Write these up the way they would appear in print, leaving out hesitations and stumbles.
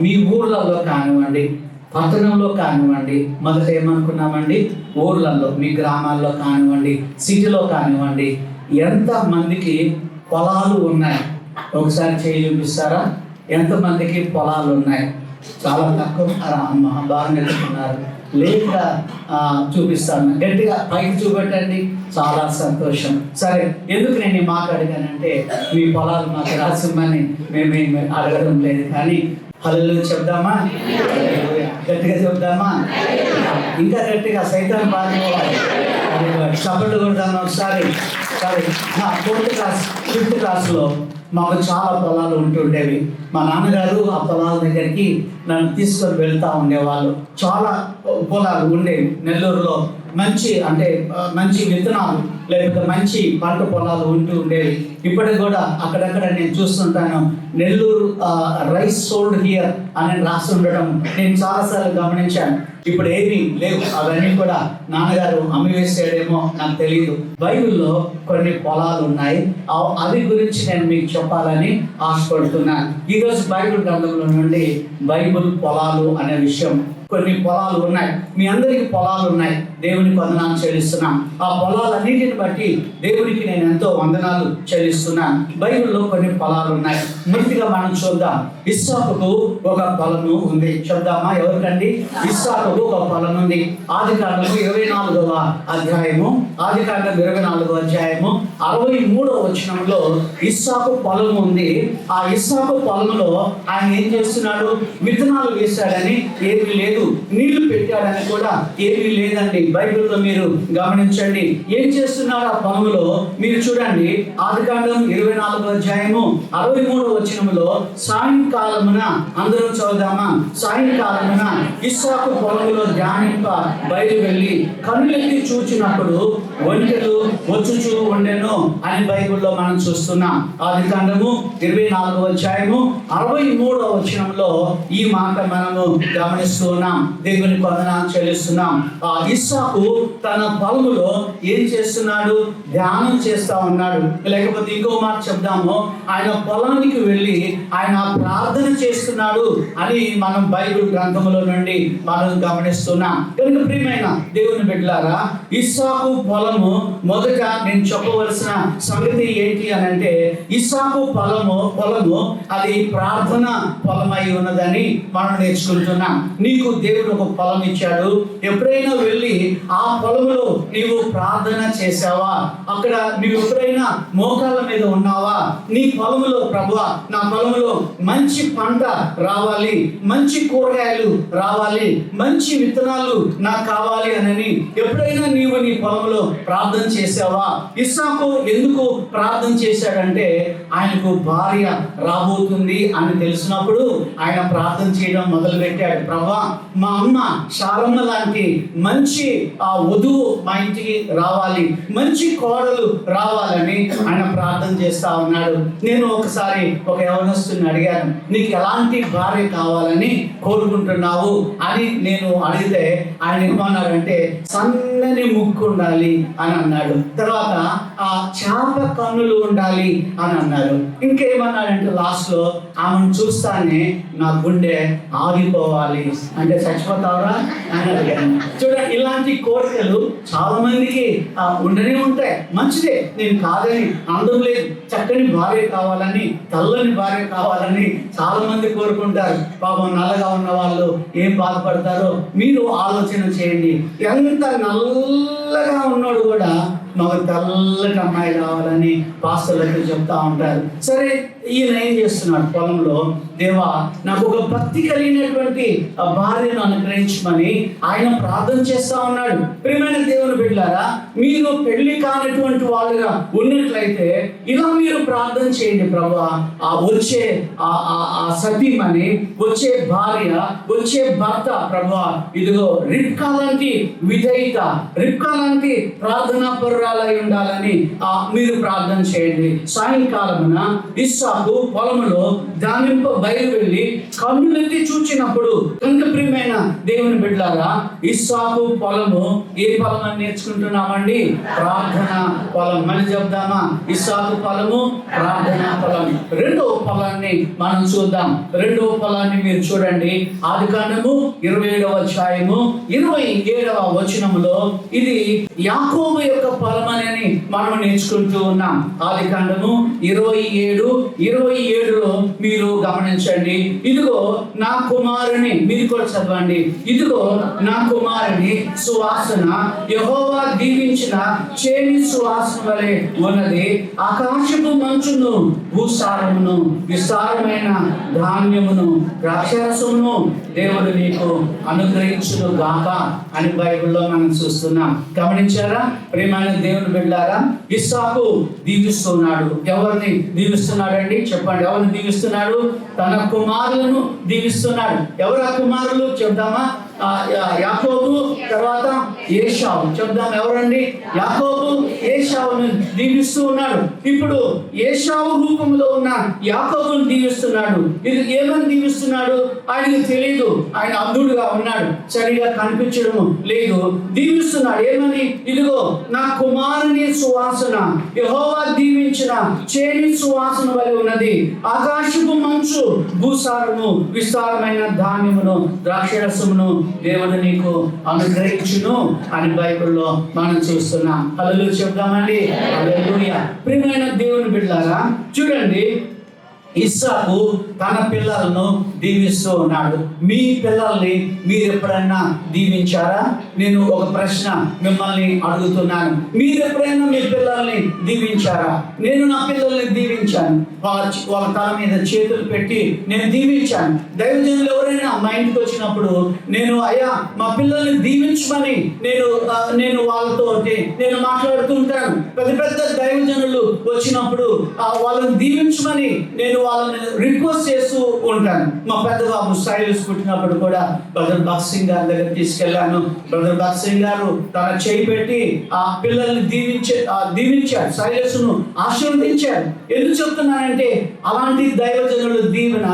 మీ ఊర్లలో కానివ్వండి, పట్టణంలో కానివ్వండి, మొదట ఏమనుకున్నామండి, ఊర్లలో మీ గ్రామాల్లో కానివ్వండి, సిటీలో కానివ్వండి, ఎంతమందికి పొలాలు ఉన్నాయి? ఒకసారి చేయి చూపిస్తారా? ఎంతమందికి పొలాలు ఉన్నాయి? చాలా తక్కువ అమ్మ బాగా నెట్టుకున్నారు. లేట్గా చూపిస్తాను, గట్టిగా పైకి చూపెట్టండి. చాలా సంతోషం. సరే, ఎందుకు నేను ఈ మాట అడిగానంటే మీ పొలాలు మాకు రాసిమ్మని మేమేమి అడగడం లేదు, కానీ హల్లెలూయా చెప్దామా? గట్టిగా చెప్దామా? ఇంకా గట్టిగా, సైతాన్ బాధపోవాలి. చప్పట్లు కొడదామా ఒకసారి? సరే, నా 5th క్లాస్లో మాకు చాలా పొలాలు ఉంటుండేవి. మా నాన్నగారు ఆ పొలాల దగ్గరికి నన్ను తీసుకొని వెళ్తూ ఉండేవాళ్ళు. చాలా పొలాలు ఉండేవి నెల్లూరులో. మంచి విత్తనాలు లేకపోతే మంచి పంట పొలాలు ఉండేవి. ఇప్పటికి కూడా అక్కడక్కడ నేను చూస్తుంటాను, నెల్లూరు రైస్ సోల్డ్ హియర్ అని రాసి ఉండడం నేను చాలాసార్లు గమనించాను. ఇప్పుడు ఏమీ లేవు, అవన్నీ కూడా నాన్నగారు అమ్మివేసాడేమో నాకు తెలియదు. బైబిల్లో కొన్ని పొలాలు ఉన్నాయి, అవి గురించి నేను మీకు చెప్పాలని ఆశపడుతున్నాను. ఈరోజు బైబిల్ గ్రంథంలో నుండి బైబిల్ పొలాలు అనే విషయం, కొన్ని పొలాలు ఉన్నాయి. మీ అందరికీ పొలాలు ఉన్నాయి. దేవునికి వందనాలు చెల్లిస్తున్నాం. ఆ పొలాలన్నిటిని బట్టి దేవునికి నేను ఎంతో వందనాలు చెల్లిస్తున్నాను. బైబిల్లో కొన్ని పొలాలు ఉన్నాయి. మొదటిగా మనం చూద్దాం. ఇస్సాకుకు ఒక పొలము ఉంది. చూద్దామా? ఎవరికండి? ఇస్సాకుకు ఒక పొలం ఉంది. ఆదికాండము 24వ అధ్యాయము 63వ వచనంలో ఇస్సాకు పొలము ఉంది. ఆ ఇస్సాకు పొలంలో ఆయన ఏం చేస్తున్నాడు? విత్తనాలు వేశాడని ఏమీ లేదు, నీళ్లు పెట్టాడని కూడా ఏమీ లేదండి. బైబిల్లో మీరు గమనించండి ఏం చేస్తున్నాడు ఆ పొలంలో. మీరు చూడండి, ఆదికాండం 24వ అధ్యాయము 63వ వచనంలో, సాయంకాలమున, అందరూ చదువుదామా? సాయంకాలమున ఇస్సాకు పొలంలో ధ్యానింప బయలు వెళ్ళి కన్నులెత్తి చూచినప్పుడు ఒంటెలు వచ్చుచూ ఉండెను అని బైబిల్లో మనం చూస్తున్నాం. ఆదికాండము 24వ అధ్యాయము 63వ వచనంలో ఈ మాట మనము గమనిస్తున్నాం. దేవునికి వందనాలు చెల్లిస్తున్నాం. ఆ ఇస్సాకు తన పొలములో ఏం చేస్తున్నాడు? ధ్యానం చేస్తా ఉన్నాడు. లేకపోతే ఇంకో మాట చెప్దాము, ఆయన పొలానికి వెళ్ళి ఆయన ప్రార్థన చేస్తున్నాడు అని మనం బైబిల్ గ్రంథంలో నుండి మనం గమనిస్తున్నాం. కనుక ప్రియమైన దేవుని బిడ్డలారా, ఇస్సాకు పొలము, మొదట నేను చెప్పవలసిన సంగతి ఏంటి అని అంటే, ఇస్సాకు పొలము అది ప్రార్థన పొలమై ఉన్నదని మనం నేర్చుకుంటున్నాం. నీకు దేవుడు ఒక పొలం ఇచ్చాడు. ఎప్పుడైనా వెళ్ళి ఆ పొలంలో నీవు ప్రార్థన చేసావా? అక్కడ నీవు ఎప్పుడైనా మోకాళ్ళ మీద ఉన్నావా? నీ పొలంలో, ప్రభువా నా పొలంలో మంచి పంట రావాలి, మంచి కూరగాయలు రావాలి, మంచి విత్తనాలు నాకు కావాలి అని ఎప్పుడైనా నీవు నీ పొలంలో ప్రార్థన చేసావా? ఇస్సాకు ఎందుకు ప్రార్థన చేశాడంటే, ఆయనకు భార్య రాబోతుంది అని తెలిసినప్పుడు ఆయన ప్రార్థన చేయడం మొదలు పెట్టాడు. ప్రభువా మా అమ్మ శారమ్మ లాంటి మంచి వధువు మా ఇంటికి రావాలి, మంచి కోడలు రావాలని ఆయన ప్రార్థన చేస్తా ఉన్నాడు. నేను ఒకసారి ఒక యవనస్తుని అడిగాను, నీకు ఎలాంటి భార్య కావాలని కోరుకుంటున్నావు అని నేను అడిగితే ఆయన ఏమన్నాడంటే, సన్నని ముక్కు ఉండాలి అని అన్నాడు. తర్వాత ఆ చేప కన్నులు ఉండాలి అని అన్నాడు. ఇంకేమన్నాడంటే లాస్ట్ లో, ఆమెను చూస్తానే నా గుండె ఆగిపోవాలి. అంటే చచ్చిపోతావరా అని అడిగాను. చూడండి, ఇలాంటి కోరికలు చాలా మందికి ఉండనే ఉంటాయి. మంచిదే, నేను కాదని అందం లేదు. చక్కని భార్య కావాలని, తెల్లని భార్య కావాలని చాలా మంది కోరుకుంటారు. పాపం నల్లగా ఉన్న వాళ్ళు ఏం బాధపడతారో మీరు ఆలోచన చేయండి. ఎంత నల్లగా ఉన్నాడు కూడా మాకు తెల్లటి అమ్మాయి కావాలని పాస్టర్లకు చెప్తా ఉంటారు. సరే, ఈయన ఏం చేస్తున్నాడు? పొలంలో, దేవా నాకు ఒక భక్తి కలిగినటువంటి భార్యను అనుగ్రహించమని ఆయన ప్రార్థన చేస్తా ఉన్నాడు. ప్రియమైన దేవుని బిడ్డలారా, మీరు పెళ్లి కానటువంటి వాళ్ళుగా ఉన్నట్లయితే ఇలా మీరు ప్రార్థన చేయండి. ప్రభువా వచ్చే సతీమణి, వచ్చే భార్య, వచ్చే భర్త, ప్రభువా ఇదిగో రిబ్కా లాంటి విధేయత, రిబ్కా లాంటి ప్రార్థనా పరురాలు కాపురాలై ఉండాలని మీరు ప్రార్థన చేయండి. సాయంకాలమున ఇస్సాకు పొలములో దానింప బయలు వెళ్ళి కన్నులెత్తి చూచినప్పుడు, కనుక ప్రియమైన దేవుని బిడ్డలారా, ఇస్సాకు పొలము ఏ పొలం అని నేర్చుకుంటున్నామండి? ప్రార్థన పొలం. మళ్ళీ చెప్దామా? ఇస్సాకు పొలము ప్రార్థన పొలం. రెండో పొలాన్ని మనం చూద్దాం. రెండో పొలాన్ని మీరు చూడండి. ఆదికాండము 27వ అధ్యాయము 27వ వచనములో ఇది యాకోబు యొక్క పొలం అని మనం నేర్చుకుంటూ ఉన్నాం. ఆదికాండము 27:27లో మీరు గమనించండి. ఇదిగో నా కుమారుని, మీరు కూడా చదవండి. ఇదిగో నా కుమారుని సువాసన యెహోవా దీవించిన చేని సువాసన వలె ఉన్నది. ఆకాశపు మంచును, భూసారమును, విస్తారమైన ధాన్యమును, ద్రాక్షారసమును దేవుడు నీకు అనుగ్రహించును గాక అని బైబిల్లో మనం చూస్తున్నాం. గమనించారా ప్రియమైన దేవుని బిడ్డలారా? ఇస్సాకు దీవిస్తున్నాడు. ఎవరిని దీవిస్తున్నాడండి? చెప్పండి. ఎవరిని దీవిస్తున్నాడు? తన కుమారులను దీవిస్తున్నాడు. ఎవరు ఆ కుమారులు చెప్దామా? యాకోబు, తర్వాత ఏశావు. చెప్దాం. ఎవరండి? యాకోబు ఏశావును దీవిస్తూ ఉన్నాడు. ఇప్పుడు ఏశావు రూపంలో ఉన్న యాకోబును దీవిస్తున్నాడు. ఇది ఏమని దీవిస్తున్నాడు? ఆయనకు తెలియదు. ఆయన అంధుడుగా ఉన్నాడు, సరిగా కనిపించడం లేదు. దీవిస్తున్నాడు ఏమని? ఇదిగో నా కుమారుని సువాసన యెహోవా దీవించిన చేని సువాసన వలె ఉన్నది. ఆకాశపు మంచు, భూసారము, విస్తారమైన ధాన్యమును, ద్రాక్షరసమును దేవుడు నీకు అనుగ్రహించును అని బైబిల్లో మనం చూస్తున్నాం. హల్లెలూయా చెప్దామండి. హల్లెలూయా. ప్రియమైన దేవుని బిడ్డలారా, చూడండి, ఇస్సాకు తన పిల్లలను దీవిస్తూ ఉన్నాడు. మీ పిల్లల్ని మీరు ఎప్పుడైనా దీవించారా? నేను ఒక ప్రశ్న మిమ్మల్ని అడుగుతున్నాను. మీరు ఎప్పుడైనా మీ పిల్లల్ని దీవించారా? నేను నా పిల్లల్ని దీవించాను. వాళ్ళ తల మీద చేతులు పెట్టి నేను దీవించాను. దైవజనులు ఎవరైనా మా ఇంటికి వచ్చినప్పుడు నేను, అయ్యా మా పిల్లల్ని దీవించమని నేను వాళ్ళతో నేను మాట్లాడుతూ ఉంటాను. పెద్ద పెద్ద దైవజనులు వచ్చినప్పుడు వాళ్ళని దీవించమని నేను వాళ్ళని రిక్వెస్ట్ చేస్తూ ఉంటాను. మా పెద్ద బాబు సైలస్ పుట్టినప్పుడు కూడా బ్రదర్ భగత్ సింగ్ గారి దగ్గర తీసుకెళ్లాను. బ్రదర్ భగత్ సింగ్ గారు తన చేయి పెట్టి ఆ పిల్లల్ని దీవించారు, సైలస్ను ఆశీర్వదించారు. ఎందుకు చెప్తున్నానంటే అలాంటి దైవజనుల దీవెన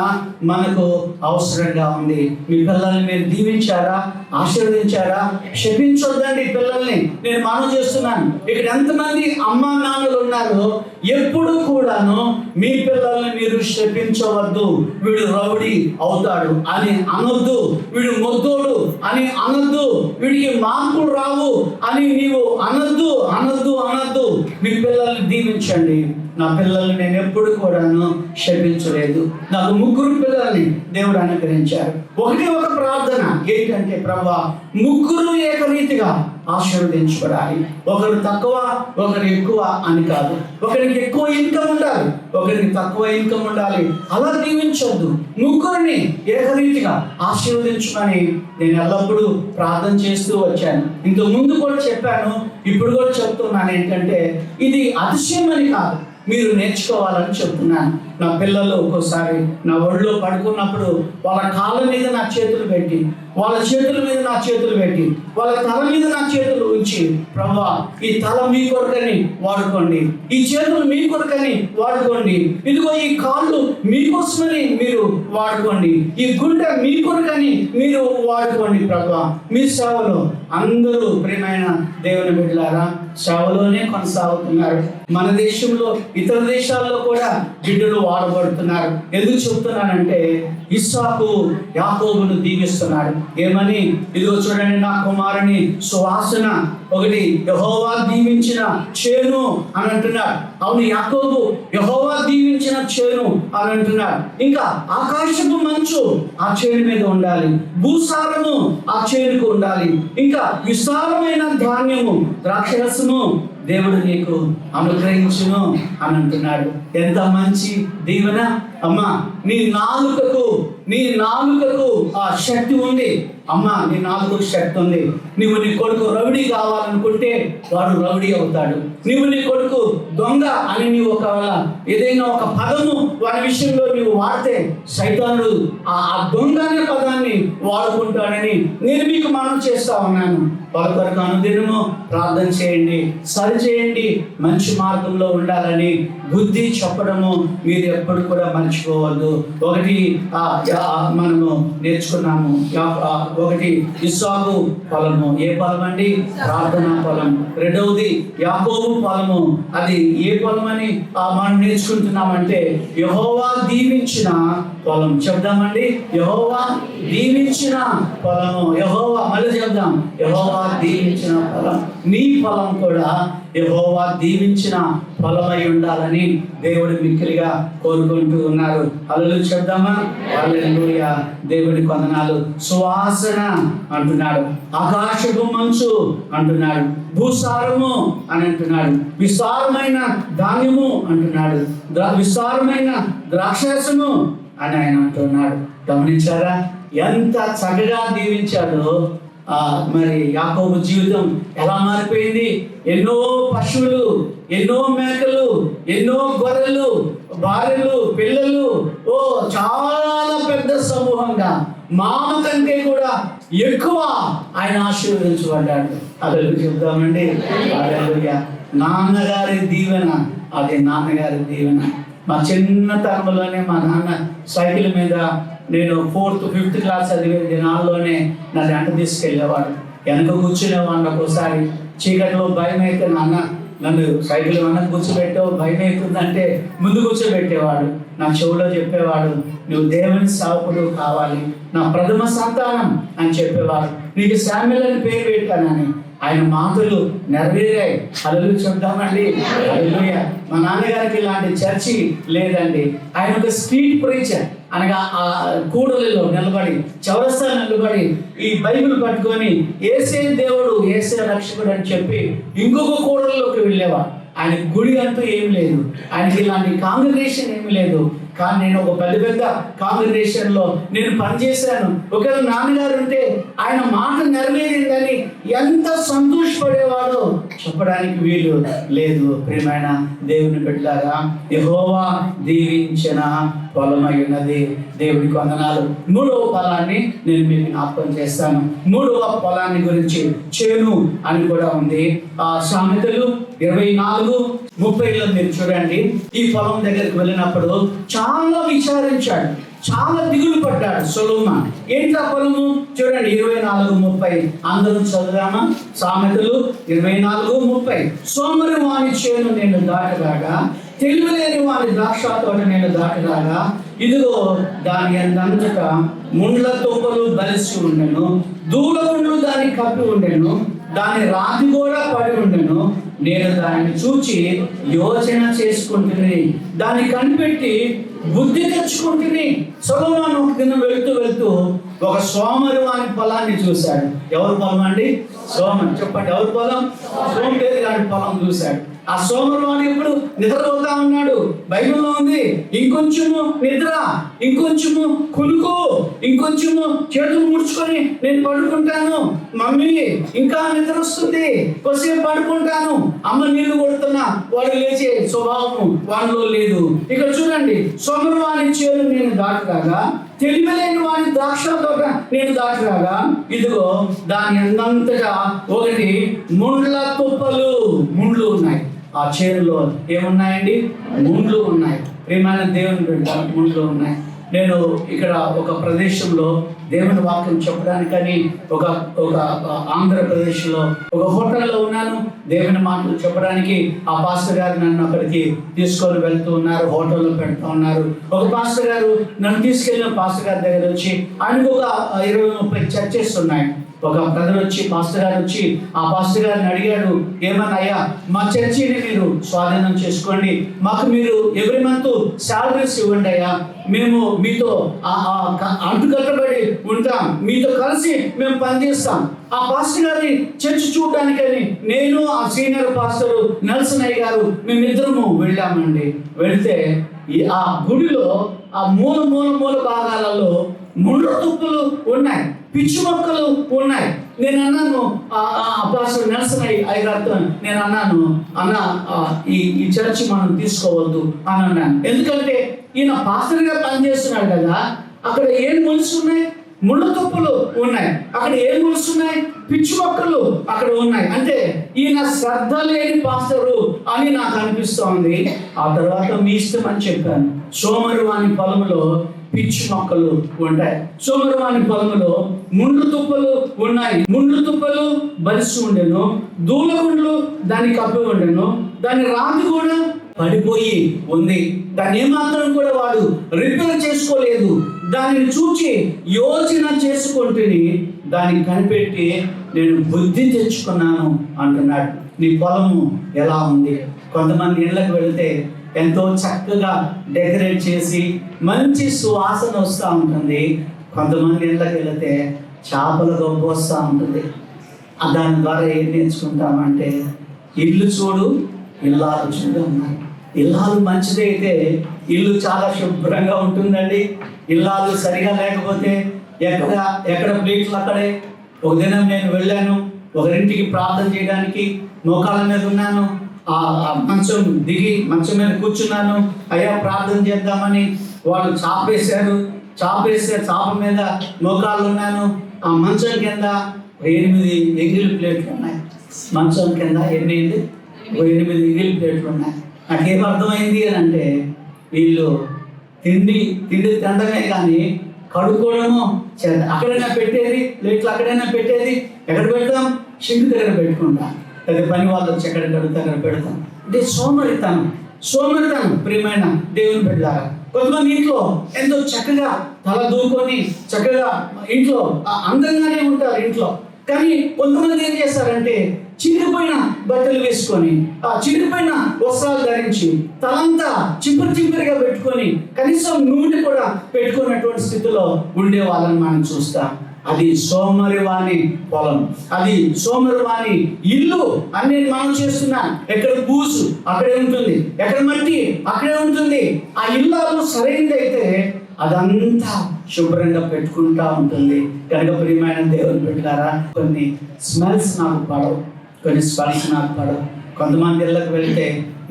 మనకు అవసరంగా ఉంది. మీ పిల్లల్ని మీరు దీవించారా? ఆశీర్వదించారా? శపించొద్దండి పిల్లల్ని. నేను మనవి చేస్తున్నాను. ఇక్కడ ఎంతమంది అమ్మా నాన్నలు ఉన్నారో ఎప్పుడు కూడాను మీ పిల్లల్ని మీరు శపించవద్దు. వీడు రౌడీ అవుతాడు అని అనొద్దు. వీడు మొద్దోడు అని అనొద్దు. వీడికి మార్పులు రావు అని నీవు అనొద్దు. మీ పిల్లల్ని దీవించండి. నా పిల్లల్ని నేను ఎప్పుడు కూడాను శపించలేదు. నాకు 3 పిల్లల్ని దేవుడు అనుగ్రహించారు. ఒక ప్రార్థన ఏంటంటే, ప్రభువా 3 ఏకరీతిగా ఆశీర్వదించబడాలి. ఒకరు తక్కువ, ఒకరు ఎక్కువ అని కాదు. ఒకరికి ఎక్కువ ఇన్కమ్ ఉండాలి, ఒకరికి తక్కువ ఇన్కమ్ ఉండాలి. అలా దీవించొద్దు. 3 ఏకరీతిగా ఆశీర్వదించమని నేను ఎల్లప్పుడూ ప్రార్థన చేస్తూ వచ్చాను. ఇంతకు ముందు కూడా చెప్పాను, ఇప్పుడు కూడా చెప్తున్నాను. ఏంటంటే ఇది అతిశయం అని కాదు, మీరు నేర్చుకోవాలని చెప్తున్నాను. నా పిల్లలు ఒక్కోసారి నా ఒళ్ళో పడుకున్నప్పుడు వాళ్ళ కాళ్ళ మీద నా చేతులు పెట్టి, వాళ్ళ చేతుల మీద నా చేతులు పెట్టి, వాళ్ళ తల మీద నా చేతులు ఉంచి, ప్రభువా ఈ తల మీ కొరకని వాడుకోండి, ఈ చేతులు మీ కొరకని వాడుకోండి, ఇదిగో ఈ కాళ్ళు మీకోసమని మీరు వాడుకోండి, ఈ గుండె మీ కొరకని మీరు వాడుకోండి. ప్రభువా మీ సేవలో అందరూ ప్రియమైన దేవుని బిడ్డలారా సేవలోనే కొనసాగుతున్నారు. మన దేశంలో ఇతర దేశాల్లో కూడా బిడ్డలు వాడబడుతున్నారు. ఎందుకు చెప్తున్నానంటే, ఇస్సాకు యాకోబును దీవిస్తున్నాడు. ఏమని? ఇదిగో చూడండి, నా కుమారుని సువాసన ఒకటి యెహోవా దీవించిన చేను అని అంటున్నాడు. అవును, యాకోబు యెహోవా దీవించిన చేను అని అంటున్నాడు. ఇంకా ఆకాశపు మంచు ఆ చేను మీద ఉండాలి, భూసారము ఆ చేనుకు ఉండాలి, ఇంకా విస్తారమైన ధాన్యము, ద్రాక్షరసము దేవుడు నీకు అనుగ్రహించును అని అంటున్నాడు. ఎంత మంచి దీవెన! అమ్మా నీ నాలుకకు ఆ శక్తి ఉంది. అమ్మా నీ నాలుకకు శక్తి ఉంది. నువ్వు నీ కొడుకు రౌడీ కావాలనుకుంటే వాడు రౌడీ అవుతాడు. నువ్వు నీ కొడుకు దొంగ అని నీవు ఒకవేళ ఏదైనా ఒక పదము వాడి విషయంలో నీవు వాడితే సైతానుడు ఆ దొంగ అనే పదాన్ని వాడుకుంటాడని నేను మీకు మనం చేస్తా ఉన్నాను. వాళ్ళ కొరకు అనుదినము ప్రార్థన చేయండి, సరిచేయండి, మంచి మార్గంలో ఉండాలని బుద్ధి చెప్పడము మీరు ఎప్పుడు కూడా మర్చిపోవద్దు. ఒకటి మనము నేర్చుకున్నాము. ఒకటి ఇస్సాకు పొలము. ఏ పొలం అండి? ప్రార్థనా పొలం. రెండవది యాకోబు పొలము. అది ఏ పొలం అని మనం నేర్చుకుంటున్నామంటే యెహోవా దీవించిన పొలం. చెప్దామండి, యెహోవా దీవించిన పొలము. యెహోవా, మళ్ళీ చెప్దాం, యెహోవా దీవించిన పొలం. నీ పొలం కూడా యెహోవా దీవించిన పొలమై ఉండాలని దేవుడు మిక్కిలిగా కోరుకుంటూ ఉన్నారు. హల్లెలూయా చెప్దామా? హల్లెలూయా. దేవుడి వందనాలు. సువాసన అంటున్నాడు, ఆకాశపు మంచు అంటున్నాడు, భూసారము అని అంటున్నాడు, విస్తారమైన ధాన్యము అంటున్నాడు, విస్తారమైన ద్రాక్షరసము అని ఆయన అంటున్నాడు. గమనించారా ఎంత చక్కగా దీవించాడో. మరి యాకోబు జీవితం ఎలా మారిపోయింది? ఎన్నో పశువులు, ఎన్నో మేకలు, ఎన్నో గొర్రెలు, భార్యలు, పిల్లలు, చాలా పెద్ద సమూహంగా మామ కంటే కూడా ఎక్కువ ఆయన ఆశీర్వదించబడ్డాడు. అదే చెప్తామండి. హల్లెలూయా. నాన్నగారి దీవెన, అదే నాన్నగారి దీవెన. మా చిన్నతనంలోనే మా నాన్న సైకిల్ మీద, నేను 4th 5th క్లాస్ చదివే దినాల్లోనే నన్ను వెంట తీసుకెళ్ళేవాడు. వెనక కూర్చునేవాడిని. ఒక్కోసారి చీకటిలో భయం అయితే నాన్న నన్ను సైకిల్ వెనక కూర్చోబెట్టావు, భయం అవుతుందంటే ముందు కూర్చోబెట్టేవాడు. నా చెవులో చెప్పేవాడు, నువ్వు దేవుని సేవకుడు కావాలి, నా ప్రథమ సంతానం అని చెప్పేవాడు. నీకు శామ్యూల్ అని పేరు పెట్టానని. ఆయన మాటలు నెరవేరాయి. హల్లెలూయా చెప్తామండి. హల్లెలూయా. మా నాన్నగారికి ఇలాంటి చర్చి లేదండి. ఆయన ఒక స్ట్రీట్ ప్రీచర్, అనగా ఆ కూడలిలో నిలబడి, చౌరస్తా నిలబడి ఈ బైబిల్ పట్టుకొని యేసే దేవుడు, యేసే రక్షకుడు అని చెప్పి ఇంకొక కూడలిలోకి వెళ్ళేవాడు. ఆయన గుడి అంటూ ఏమి లేదు, ఆయనకి ఇలాంటి కాంగ్రిగేషన్ ఏమి లేదు. కానీ నేను ఒక పెద్ద కాంగ్రిగేషన్లో నేను పనిచేశాను. ఒకవేళ నాన్నగారు ఉంటే ఆయన మాట నెరవేరిందని ఎంత సంతోషపడేవాడో చెప్పడానికి వీలు లేదు. ప్రియమైన దేవుని బిడ్డలారా, యెహోవా దీవించిన పొలమై ఉన్నది. దేవుడికి వందనాలు. 3వ పొలాన్ని నేను మీకు జ్ఞాపకం చేస్తాను. 3వ పొలాన్ని గురించి చేను అని కూడా ఉంది. సామెతలు 24:30లో మీరు చూడండి. ఈ పొలం దగ్గరికి వెళ్ళినప్పుడు చాలా విచారించాడు, చాలా దిగులు పడ్డాడు సొలొమోను. ఏంటా పొలము? చూడండి 24:30 అందరూ చదువుదామా? సామెతలు 24:30. సోమరి వాని చేను నేను దాటరాగా, తెలివిలేని వాని ద్రాక్ష తోట నేను దాటరాగా, ఇదిగో దాని అంతటా ముండ్ల తుప్పలు బలిసి ఉండెను, దూడగుండ్లు దాన్ని కప్పి ఉండెను, దాని రాతి కూడా పడి ఉండెను. నేను దానిని చూచి యోచన చేసుకుంటుని, దాన్ని కనిపెట్టి బుద్ధి తెచ్చుకుంటుని. సొలొమోను ఒక దినం వెళ్తూ ఒక సోమరి వాని పొలాన్ని చూశాడు. ఎవరి పొలం అండి? సోమరి. చెప్పండి, ఎవరి పొలం? సోమరి గారి పొలం చూశాడు. ఆ సోమరి వాడు ఇప్పుడు నిద్రపోతా ఉన్నాడు. బైబిల్లో ఉంది, ఇంకొంచెము నిద్ర, ఇంకొంచెము కునుకు, ఇంకొంచెము చేతులు ముడుచుకొని నేను పడుకుంటాను, మమ్మీ ఇంకా నిద్ర వస్తుంది, కొద్దిసేపు పడుకుంటాను, అమ్మ నీళ్లు కొడుతున్నా. వాడు లేచే స్వభావము వాడిలో లేదు. ఇక్కడ చూడండి, సోమరి వాని చేను నేను దాటరాగా, తెలివిలేని వాని ద్రాక్ష తోట నేను దాటరాగా, ఇదిగో దాని అంతటా ఒకటి ముండ్ల తుప్పలు, ముండ్లు ఉన్నాయి. ఆ చేనులో ఏమున్నాయండి? ముండ్లు ఉన్నాయి. ప్రియమైన దేవుని బిడ్డ, ముండ్లు ఉన్నాయి. నేను ఇక్కడ ఒక ప్రదేశంలో దేవుని వాక్యం చెప్పడానికని ఒక ఆంధ్రప్రదేశ్లో ఒక హోటల్లో ఉన్నాను. దేవుని మాటలు చెప్పడానికి ఆ పాస్టర్ గారు నన్ను అక్కడికి తీసుకొని వెళ్తూ ఉన్నారు, హోటల్లో పెడుతూ ఉన్నారు. ఒక పాస్టర్ గారు నన్ను తీసుకెళ్ళిన పాస్టర్ గారి దగ్గర వచ్చి ఆయనకు ఒక 20-30 చర్చెస్ ఉన్నాయి. ఒక బ్రదర్ వచ్చి, పాస్టర్ గారు వచ్చి ఆ పాస్టర్ గారిని అడిగాడు, ఏమన్నా అయ్యా మా చర్చిని మీరు స్వాధీనం చేసుకోండి, మాకు మీరు ఎవ్రీ మంత్ శాలరీస్ ఇవ్వండి అయ్యా, మేము మీతో అంటుకట్టబడి ఉంటాం, మీతో కలిసి మేము పనిచేస్తాం. ఆ పాస్టర్ గారిని చర్చ్ చూడడానికని నేను ఆ సీనియర్ పాస్టర్ నెల్సన్ అయ్య గారు మేమిద్దరము వెళ్ళామండి. వెళితే ఆ గుడిలో ఆ మూల భాగాలలో ముళ్ళ తుప్పులు ఉన్నాయి, పిచ్చి మొక్కలు ఉన్నాయి. నేను అన్నాను పాస్టర్ నెల్సన్ అయ్య గారితో, నేను అన్నాను, అన్న ఈ చర్చి మనం తీసుకోవద్దు అని అన్నాను. ఎందుకంటే ఈయన పాస్టర్గా పనిచేస్తున్నాడు కదా, అక్కడ ఏం మొలుస్తున్నాయి, ముళ్ళ తుప్పులు ఉన్నాయి, అక్కడ ఏం మొలుస్తున్నాయి, పిచ్చి మొక్కలు అక్కడ ఉన్నాయి. అంటే ఈయన శ్రద్ధ లేని పాస్టరు అని నాకు అనిపిస్తోంది. ఆ తర్వాత మీ ఇష్టం అని చెప్పాను. సోమరివాని పొలంలో పిచ్చి మొక్కలు ఉంటాయి, సోమరివాని పొలంలో ముండ్లు తుప్పలు ఉన్నాయి. ముండ్లు తుప్పలు బలిసి ఉండెను, దూలగుండ్లు దాన్ని కప్పి ఉండెను, దాని రాతి కూడా పడిపోయి ఉంది, దాన్ని ఏమాత్రం కూడా వాడు రిపేర్ చేసుకోలేదు. దానిని చూచి యోచన చేసుకుంటుని దాన్ని కనిపెట్టి నేను బుద్ధి తెచ్చుకున్నాను అంటున్నాడు. నీ పొలము ఎలా ఉంది? కొంతమంది ఇళ్ళకి వెళితే ఎంతో చక్కగా డెకరేట్ చేసి మంచి సువాసన వస్తూ ఉంటుంది. కొంతమంది ఇళ్ళకి వెళితే చేపల గొప్ప వస్తూ ఉంటుంది. దాని ద్వారా ఏం నేర్చుకుంటామంటే, ఇల్లు చూడు ఇల్లాలు చూడు అన్నారు. ఇల్లాలు మంచిదైతే ఇల్లు చాలా శుభ్రంగా ఉంటుందండి. ఇల్లాలు సరిగా లేకపోతే ఎక్కడ ప్లేట్లు అక్కడే. ఒక దినం నేను వెళ్ళాను, ఒకరింటికి ప్రార్థన చేయడానికి మోకాళ్ళ మీద ఉన్నాను. మంచం దిగి మంచం మీద కూర్చున్నాను. అయ్యా ప్రార్థన చేద్దామని వాళ్ళు చాపేశారు. చాప మీద మోకాళ్ళు ఉన్నాను. ఆ మంచం కింద 8 ఎగిరి ప్లేట్లు ఉన్నాయి. మంచం కింద 8 ఎగిరి ప్లేట్లు ఉన్నాయి. నాకేం అర్థమైంది అని అంటే, వీళ్ళు తిండి తినడమే కానీ కడుక్కోవడము చేద్దాం. అక్కడైనా పెట్టేది ప్లేట్లు, అక్కడైనా పెట్టేది. ఎక్కడ పెడతాం? షింక్ దగ్గర పెట్టుకుంటాం, లేదా పని వాళ్ళు వచ్చి ఎక్కడ కడుగుతా అక్కడ పెడతాం. అంటే సోమరితనం ప్రియమైన దేవుని బిడ్డలారా. కొంతమంది ఇంట్లో ఎంతో చక్కగా తల దూకొని చక్కగా ఇంట్లో అందంగానే ఉంటారు ఇంట్లో. కానీ కొంతమంది ఏం చేస్తారంటే, చిరిగిపోయిన బట్టలు వేసుకొని, ఆ చిరిగిపోయిన వస్త్రాలు ధరించి, తలంతా చింపిరిగా పెట్టుకొని, కనీసం నూనె కూడా పెట్టుకున్నటువంటి స్థితిలో ఉండే వాళ్ళని మనం చూస్తాం. అది సోమరివాని పొలం, అది సోమరివాని ఇల్లు అని మనం చేస్తున్నాం. ఎక్కడ బూసు అక్కడే ఉంటుంది, ఎక్కడ మట్టి అక్కడే ఉంటుంది. ఆ ఇల్లు సరైనదైతే అదంతా శుభ్రంగా పెట్టుకుంటా ఉంటుంది. కనుక ప్రియమైన దేవుని బిడ్డలారా, కొన్ని స్మెల్స్ నాకు పడవు, కొన్ని స్మెల్స్ నాకు పడవు. కొంతమంది ఇళ్ళకి వెళ్తే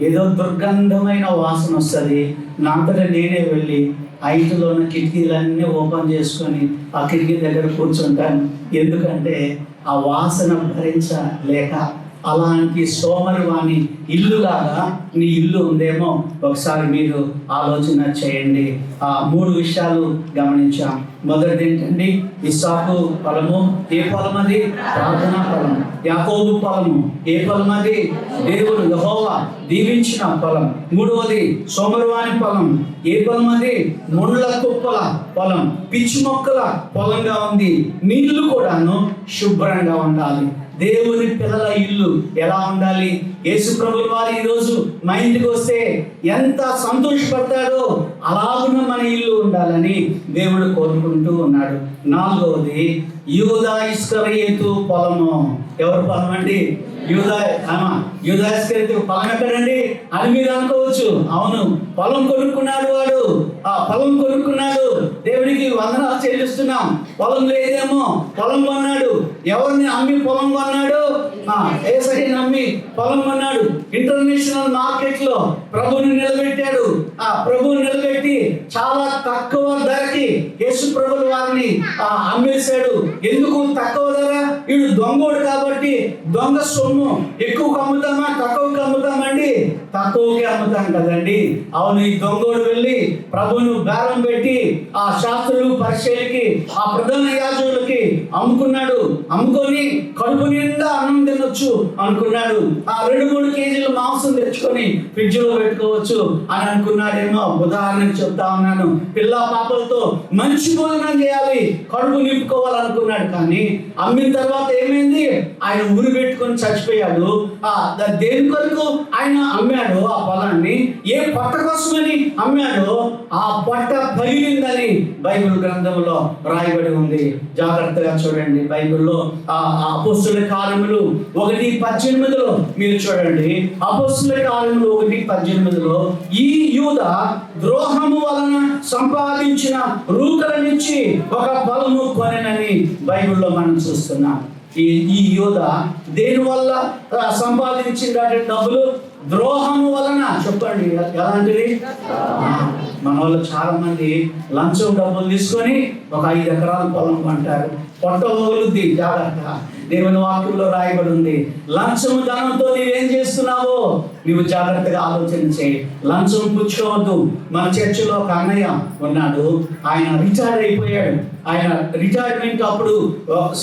ఏదో దుర్గంధమైన వాసన వస్తుంది. నా అంతటా నేనే వెళ్ళి ఆ ఇంటిలోని కిటికీలన్నీ ఓపెన్ చేసుకొని ఆ కిటికీ దగ్గర కూర్చుంటాను. ఎందుకంటే ఆ వాసన భరించలేక. అలాంటి సోమరివాని ఇల్లులాగా నీ ఇల్లు ఉందేమో ఒకసారి మీరు ఆలోచన చేయండి. 3 విషయాలు గమనించాం. మొదటిది ఏంటండి? ఇస్సాకు పొలము. ఏ పొలం అది? ప్రార్థనా పొలం. యాకోబు పొలము. ఏ పొలం అది? దేవుడు యెహోవా దీవించిన పొలం. మూడవది సోమరివాని పొలం. ఏ పొలం అది? ముండ్ల కుప్పల పొలం, పిచ్చి మొక్కల పొలంగా ఉంది. నీళ్లు కూడాను శుభ్రంగా ఉండాలి. దేవుని పిల్లల ఇల్లు ఎలా ఉండాలి? యేసు ప్రభువు వారు ఈరోజు మా ఇంటికి వస్తే ఎంత సంతోషపడతాడో అలాగున మన ఇల్లు ఉండాలని దేవుడు కోరుకుంటూ ఉన్నాడు. 4వది యూదా ఇస్కరియోతు పొలము. ఎవరు పొలం అండి? యూదా ఇస్కరియోతు పొలం ఎక్కడండి అని మీరు అనుకోవచ్చు. అవును, పొలం కొనుక్కున్నాడు వాడు. ఆ పొలం కొనుక్కున్నాడు, దేవుడికి వందనాలు చెల్లిస్తున్నాం. పొలం లేదేమో, పొలం కొన్నాడు. ఎవరిని అమ్మి పొలం కొన్నాడు? యేసయ్యని నమ్మి పొలం కొన్నాడు. ఇంటర్నేషనల్ మార్కెట్ లో ప్రభువుని నిలబెట్టాడు. ఆ ప్రభువుని నిలబెట్టి చాలా తక్కువ ధరకి యేసు ప్రభుల వారిని అమ్మేశాడు. ఎందుకు తక్కువ ధర? వీడు దొంగోడు కాబట్టి దొంగ సొమ్ము ఎక్కువకు అమ్ముతామా తక్కువకు అమ్ముతామండి? తక్కువకి అమ్ముతాం కదండి. అవును, ఈ దొంగోడు వెళ్ళి ప్రభువును బేరం పెట్టి ఆ శాస్త్రులు పరిచయలకి ఆ ప్రధాన యాజకులకి అమ్ముకున్నాడు. అమ్ముకొని కడుపు నిండా అన్నం తినొచ్చు అనుకున్నాడు. ఆ 2-3 కేజీల మాంసం తెచ్చుకొని ఫ్రిడ్జ్ లో పెట్టుకోవచ్చు అని అనుకున్నాడేమో. ఉదాహరణకు చెప్తా ఉన్నాను. పిల్ల పాపలతో మంచి భోజనం చేయాలి, కడుపు నింపుకోవాలనుకున్నాడు. కానీ అమ్మిన తర్వాత ఏమైంది? ఆయన ఊరు పెట్టుకొని చచ్చిపోయాడు. దేని కొరకు ఆయన అమ్మాడు ఆ పొలాన్ని? ఏ పొట్ట కోసమని అమ్మాడో ఆ పొట్ట పగిలిందని బైబిల్ గ్రంథంలో రాయబడి ఉంది. జాగ్రత్తగా చూడండి. బైబిల్లో అపోస్తుల కార్యములు 1:18 మీరు చూడండి. అపోస్తుల కార్యములు 1:18 ఈ యూద ద్రోహము వలన సంపాదించిన రూకల నుంచి ఒక పొలము కొనెనని బైబిల్లో మనం చూస్తున్నాం. ఈ యూద దేని వల్ల సంపాదించిన డబ్బులు? ద్రోహము వలన. చెప్పండి ఎలాంటిది? మన వాళ్ళు చాలా మంది లంచం డబ్బులు తీసుకొని ఒక 5 ఎకరాల పొలం కొంటారు. పొట్ట వదులుద్ది. జాగ్రత్త. దేవుని వాక్యంలో రాయబడి ఉంది. లంచము ధనంతో నీవేం చేస్తున్నావో నువ్వు జాగ్రత్తగా ఆలోచన చేయి. లంచం పుచ్చుకోవద్దు. మన చర్చిలో ఒక అన్నయ్య ఉన్నాడు. ఆయన రిటైర్ అయిపోయాడు. ఆయన రిటైర్మెంట్ అప్పుడు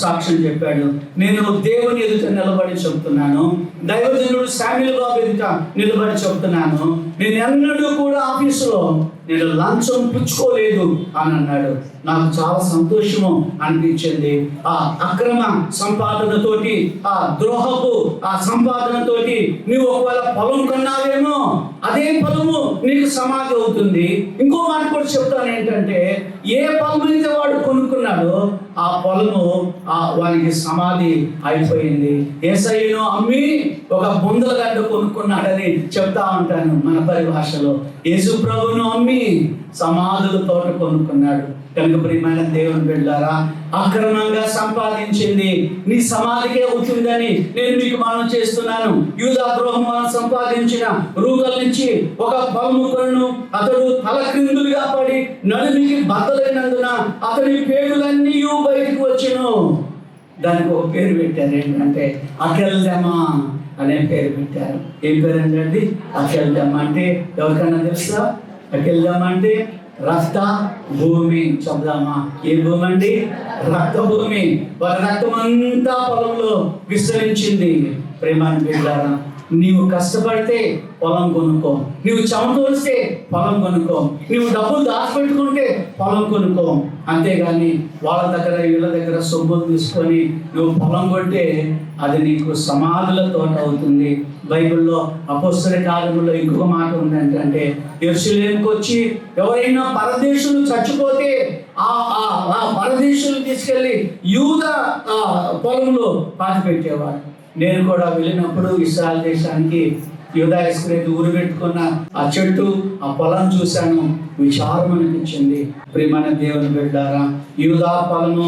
సాక్ష్యం చెప్పాడు. నేను దేవుని ఎదుట నిలబడి చెప్తున్నాను, దైవజనుడు శామ్యూల్ బాబు ఎదుట నిలబడి చెప్తున్నాను, నేను ఎన్నడూ కూడా ఆఫీసులో నేను లంచం పుచ్చుకోలేదు అని అన్నాడు. నాకు చాలా సంతోషము అనిపించింది. ఆ అక్రమ సంపాదనతోటి, ఆ ద్రోహపు ఆ సంపాదనతోటి నువ్వు ఒకవేళ పొలం కొన్నావేమో, అదే పొలము నీకు సమాధి అవుతుంది. ఇంకో మాట కూడా చెప్తాను ఏంటంటే, ఏ పొలం అయితే వాడు కొనుక్కున్నాడో ఆ పొలము వానికి సమాధి అయిపోయింది. యేసయ్యను అమ్మి ఒక బొందల గడ్డ కొనుక్కున్నాడని చెప్తా ఉంటాను మన పరిభాషలో. యేసు ప్రభువును అమ్మి సమాధుల తోట కొనుక్కున్నాడు. కనుక ప్రియమైన దేవుని బిడ్డలారా, అక్రమంగా సంపాదించింది నీ సమాధికే అవుతుందని నేను మీకు మనం చేస్తున్నాను. యూదా ద్రోహం వలన సంపాదించిన రూకల నుంచి ఒక పొలము కొనెను. అతడు తల క్రిందులుగా పడి నడుమికి బద్దలైనందున అతని పేగులన్నీ బయటకు వచ్చెను. దానికి ఒక పేరు పెట్టారు. ఏంటంటే అకెల్దెమా అనే పేరు పెట్టారు. ఏం పేరు ఏంటండి? అకెల్దెమా అంటే ఎవరికైనా తెలుసా? అకెల్దెమా అంటే రక్త భూమి. చెప్దామా? ఏ భూమి అండి? రక్త భూమి. వారి రక్తం అంతా పొలంలో విస్తరించింది. ప్రేమాని బిడ్డలారా, నీవు కష్టపడితే పొలం కొనుక్కో, నువ్వు చెమటోస్తే పొలం కొనుక్కో, నువ్వు డబ్బులు దాచిపెట్టుకుంటే పొలం కొనుక్కో. అంతేగాని వాళ్ళ దగ్గర వీళ్ళ దగ్గర సొమ్ములు తీసుకొని నువ్వు పొలం కొంటే అది నీకు సమాధుల తోట అవుతుంది. బైబిల్లో అపోస్తల కార్యములో ఇంకొక మాట ఉంది. ఏంటంటే యెరూషలేముకు వచ్చి ఎవరైనా పరదేశులు చచ్చిపోతే ఆ పరదేశులు తీసుకెళ్ళి యూదా పొలంలో పాతి పెట్టేవారు. నేను కూడా వెళ్ళినప్పుడు ఇశ్రాయేలు దేశానికి యూదా ఇస్కరియోతు ఊరు పెట్టుకున్న ఆ చెట్టు, ఆ పొలం చూశాను. విచారం అనిపించింది. ప్రియమైన దేవుని బిడ్డలారా, యూదా పొలము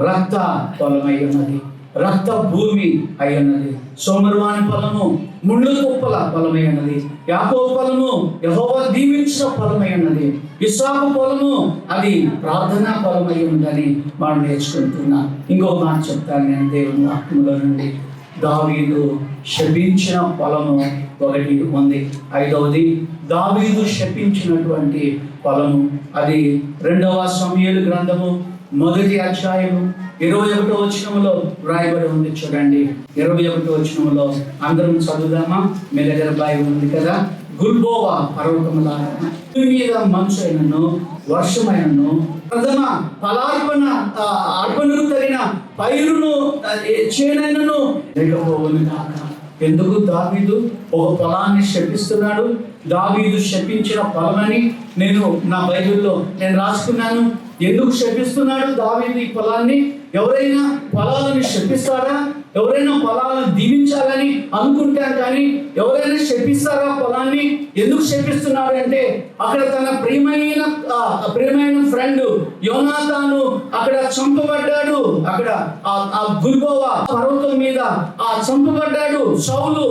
రక్త పొలం అయి ఉన్నది, రక్త భూమి అయి ఉన్నది. సోమరువాని పొలము ముళ్ళు కుప్పల పొలమై ఉన్నది. యాకోబు పొలము యెహోవా దీవించిన పొలమై ఉన్నది. ఇస్సాకు పొలము అది ప్రార్థనా పొలమై ఉందని మనం నేర్చుకుంటున్నాం. ఇంకో మాట చెప్తాను నేను దేవుని వాక్యములో నుండి. దావీదు శపించిన పొలము ఒకటి ఉంది. 5వది దావీదు శపించినటువంటి పొలము. అది 2వ సమూయేలు గ్రంథము 1వ అధ్యాయము 21వ వచనములో వ్రాయబడి ఉంది. చూడండి, 21వ వచనములో అందరం చదువుదామా? మీ దగ్గర బైబిల్ ఉంది కదా. గుల్బోవా పర్వతముల మీద మంచు అయినను వర్షమైనను ప్రథమ అర్పణకు తగిన పైరును చేనైనను లేకపోవును కాక. ఎందుకు దావీదు ఒక పొలాన్ని శపిస్తున్నాడు? దావీదు శపించిన పొలమని నేను నా బైబిల్లో నేను రాసుకున్నాను. ఎందుకు శపిస్తున్నాడు దావీదు ఈ పొలాన్ని? ఎవరైనా పొలాలను శపిస్తారా? ఎవరైనా పొలాలను దీవించాలని అనుకుంటారు, కానీ ఎవరైనా శపిస్తారా పొలాన్ని? ఎందుకు శపిస్తున్నాడు అంటే అక్కడ తన ప్రియమైన ఫ్రెండ్ యోనాతాను అక్కడ చంపబడ్డాడు. అక్కడ ఆ గుల్బోవా పర్వతం మీద చంపబడ్డాడు. సౌలు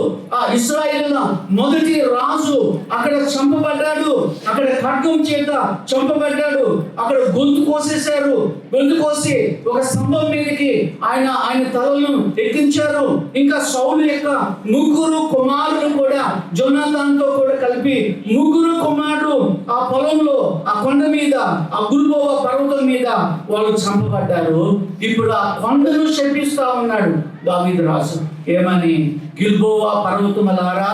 ఇశ్రాయేలుల మొదటి రాజు అక్కడ చంపబడ్డాడు. అక్కడ ఖడ్గం చేత చంపబడ్డాడు. అక్కడ గొంతు కోసేశారు. గొంతు కోసి ఒక స్తంభం మీదకి ఆయన తలను ఎక్కించారు. ఇంకా సౌలు యొక్క ముగ్గురు కుమారులు కూడా జోనాతానుతో కూడా కలిపి ముగ్గురు కుమారులు ఆ పొలంలో, ఆ కొండ మీద, ఆ గుల్బోవ పర్వతం మీద వాళ్ళు చంపబడ్డారు. ఇప్పుడు ఆ కొండను శపిస్తా ఉన్నాడు దావీదు రాజు. ఏమని? గిల్బోవా పర్వతములారా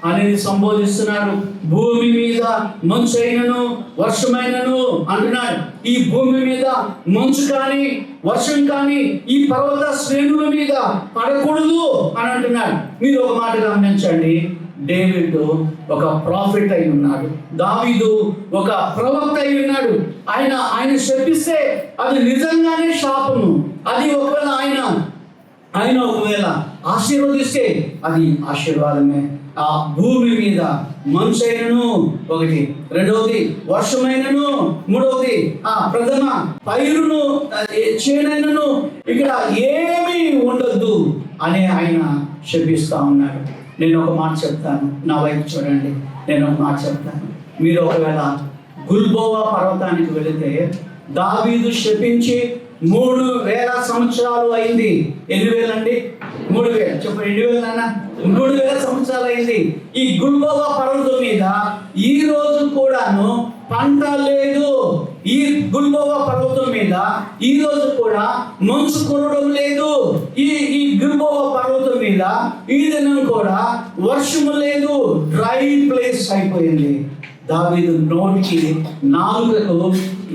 అనేది సంబోధిస్తున్నారు. భూమి మీద మంచు అయినను వర్షమైనను అంటున్నాడు. ఈ భూమి మీద మంచు కానీ వర్షం కానీ ఈ పర్వత శ్రేణుల మీద పడకూడదు అని అంటున్నాడు. మీరు ఒక మాట గమనించండి, డేవిడ్ ఒక ప్రాఫిట్ అయి ఉన్నాడు, దావీదు ఒక ప్రవక్త అయి ఉన్నాడు. ఆయన శపిస్తే అది నిజంగానే శాపము. అది ఒకవేళ ఆయన ఒకవేళ ఆశీర్వదిస్తే అది ఆశీర్వాదమే. ఆ భూమి మీద మంచైనను ఒకటి, రెండవది వర్షమైనను, మూడవది ఆ ప్రథమ పైరును చేనైనను ఇక్కడ ఏమీ ఉండొద్దు అని ఆయన శపిస్తా ఉన్నాడు. నేను ఒక మాట చెప్తాను, నా వైపు చూడండి. నేను ఒక మాట చెప్తాను. మీరు ఒకవేళ గుల్బోవా పర్వతానికి వెళితే దావీదు శపించి 3000 సంవత్సరాలు అయింది. 2000 అండి, 3000 చెప్పు, 2000 నాన్న, 3000 సంవత్సరాలు అయింది. ఈ గుల్బోవా పర్వతం మీద ఈ రోజు కూడాను పంట లేదు. ఈ గుల్బోవా పర్వతం మీద ఈ రోజు కూడా మంచు కురవడం లేదు. ఈ గుల్బోవా పర్వతం మీద ఈ దినం కూడా వర్షము లేదు. డ్రై ప్లేస్ అయిపోయింది. దావీదు నోటికి, నాలుకకు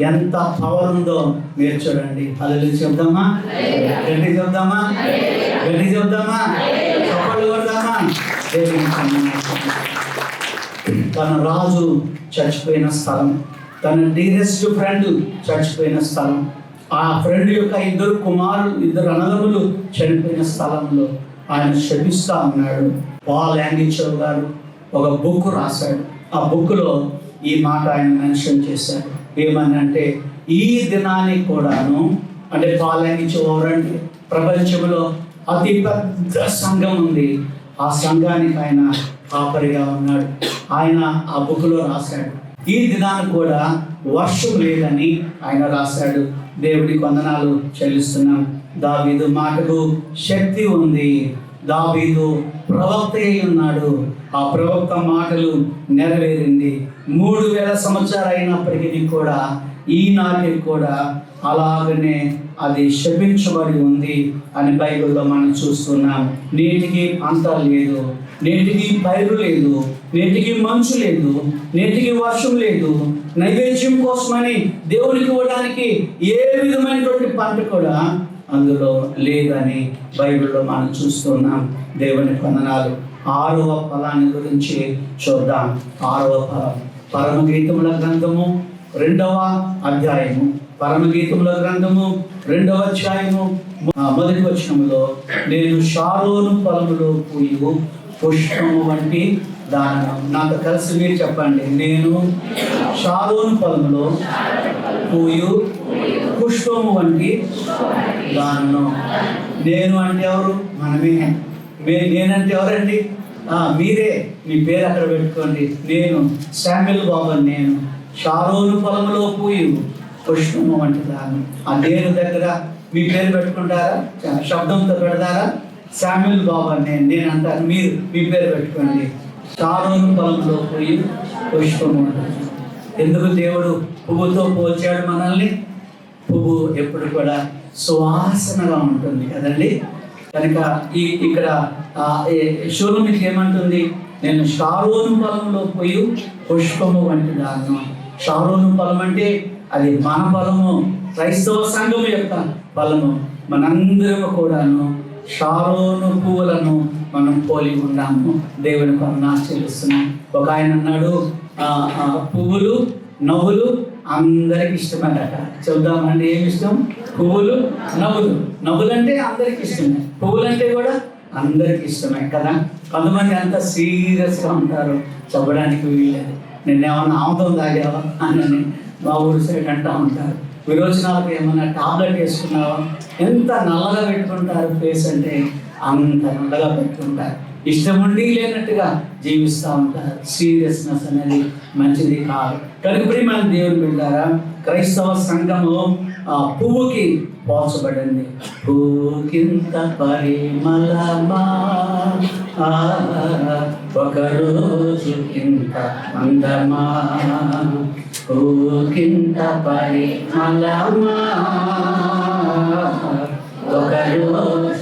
ఎంత పవర్ ఉందో మీరు చూడండి. అది చెప్దామా? గట్టి చెప్దామా? గట్టి చెప్దామా? చప్పట్లు కొడదామా? తన రాజు చచ్చిపోయిన స్థలం, తన డీరెస్ట్ ఫ్రెండ్ చచ్చిపోయిన స్థలం, ఆ ఫ్రెండ్ యొక్క ఇద్దరు అన్నదమ్ములు చనిపోయిన స్థలంలో ఆయన శపిస్తా ఉన్నాడు. పాల్ యాంగిచో గారు ఒక బుక్ రాశాడు. ఆ బుక్లో ఈ మాట ఆయన మెన్షన్ చేశాడు. ఏమని అంటే, ఈ దినానికి కూడాను, అంటే పాల్ యాంగిచో ఎవరంటే ప్రపంచంలో అతి పెద్ద సంఘం ఉంది. ఆ సంఘానికి ఆయన కాపరిగా ఉన్నాడు. ఆయన ఆ బుక్లో రాశాడు. ఈ దినానికి కూడా వర్షం లేదని ఆయన రాశాడు. దేవుడికి వందనాలు చెల్లిస్తున్నాం. దావీదు మాటకు శక్తి ఉంది. దావీదు ప్రవక్త అయి ఉన్నాడు. ఆ ప్రవక్త మాటలు నెరవేరింది. 3000 సంవత్సరాలు అయినప్పటికీ కూడా ఈనాటికి కూడా అలాగనే అది శపించబడి ఉంది అని బైబిల్లో మనం చూస్తున్నాం. నేటికి పంట లేదు, నేటికి పైరు లేదు, నేటికి మంచు లేదు, నేటికి వర్షం లేదు. నైవేద్యం కోసమని దేవునికి ఇవ్వడానికి ఏ విధమైనటువంటి పంట కూడా అందులో లేదని బైబిల్లో మనం చూస్తున్నాం. దేవుని వందనాలు. 6వ ఫలాన్ని గురించి చూద్దాం. 6వ ఫలం పరమగీతముల గ్రంథము 2వ అధ్యాయము. పరమగీతముల గ్రంథము 2వ అధ్యాయము 1వ వచనములో, నేను షారోను పొలములో పూయు పుష్పము వంటి దానను. నాతో కలిసి మీరు చెప్పండి. నేను షారోను పొలములో పూయు పుష్పము వంటి దానను. నేను అంటే ఎవరు? మనమే. నేనంటే ఎవరండి? మీరే. మీ పేరు అక్కడ పెట్టుకోండి. నేను శామ్యుల్ బాబు. నేను షారోను పొలంలో పూయు పుష్పము వంటి దాన్ని. ఆ నేను దగ్గర మీ పేరు పెట్టుకుంటారా? శబ్దంతో పెడతారా? శామ్యుల్ బాబు నేను అంటాను. మీరు మీ పేరు పెట్టుకోండి. షారోను పొలంలో పూయు పుష్పము. ఎందుకు దేవుడు పువ్వుతో పోల్చాడు మనల్ని? పువ్వు ఎప్పుడు కూడా సువాసనగా ఉంటుంది కదండి. కనుక ఇక్కడ షూలమికి ఏమంటుంది? నేను షారోను పొలంలో పోయి పుష్పము వంటి దాన్ని. షారోను పొలం అంటే అది మన పొలము, క్రైస్తవ సంఘం యొక్క పొలము. మనందరము కూడాను షారోను పువ్వులను మనం పోలి ఉన్నాము. దేవుని వందనాలు చెల్లిస్తున్నాం. ఒక ఆయన అన్నాడు, పువ్వులు నవ్వులు అందరికి ఇష్టమేనట. చెబుదామండి, ఏమి ఇష్టం? పువ్వులు నవ్వులు. నవ్వులంటే అందరికి ఇష్టమే, పువ్వులంటే కూడా అందరికి ఇష్టమే కదా. కొంతమంది అంత సీరియస్గా ఉంటారు, చెప్పడానికి వీల్లేదు. నిన్నేమన్నా ఆముదం తాగావా అని మా ఊరి సైడ్ అంటూ ఉంటారు. విరోచనాలకు ఏమన్నా టాబ్లెట్ వేసుకున్నావా? ఎంత నల్లగా పెట్టుకుంటారు ఫేస్ అంటే, అంత నల్లగా పెట్టుకుంటారు. ఇష్టం ఉండి లేనట్టుగా జీవిస్తూ ఉంటారు. సీరియస్నెస్ అనేది మంచిది కాదు. కనుక మన దేవుని బిడ్డారా, క్రైస్తవ సంఘము ఆ పువ్వుకి పోల్చబడింది. పువ్వుకింత పరిమళమా, ఒక రోజుకింత అందమా, పువ్వుకింత పరిమళమా, ఒక రోజు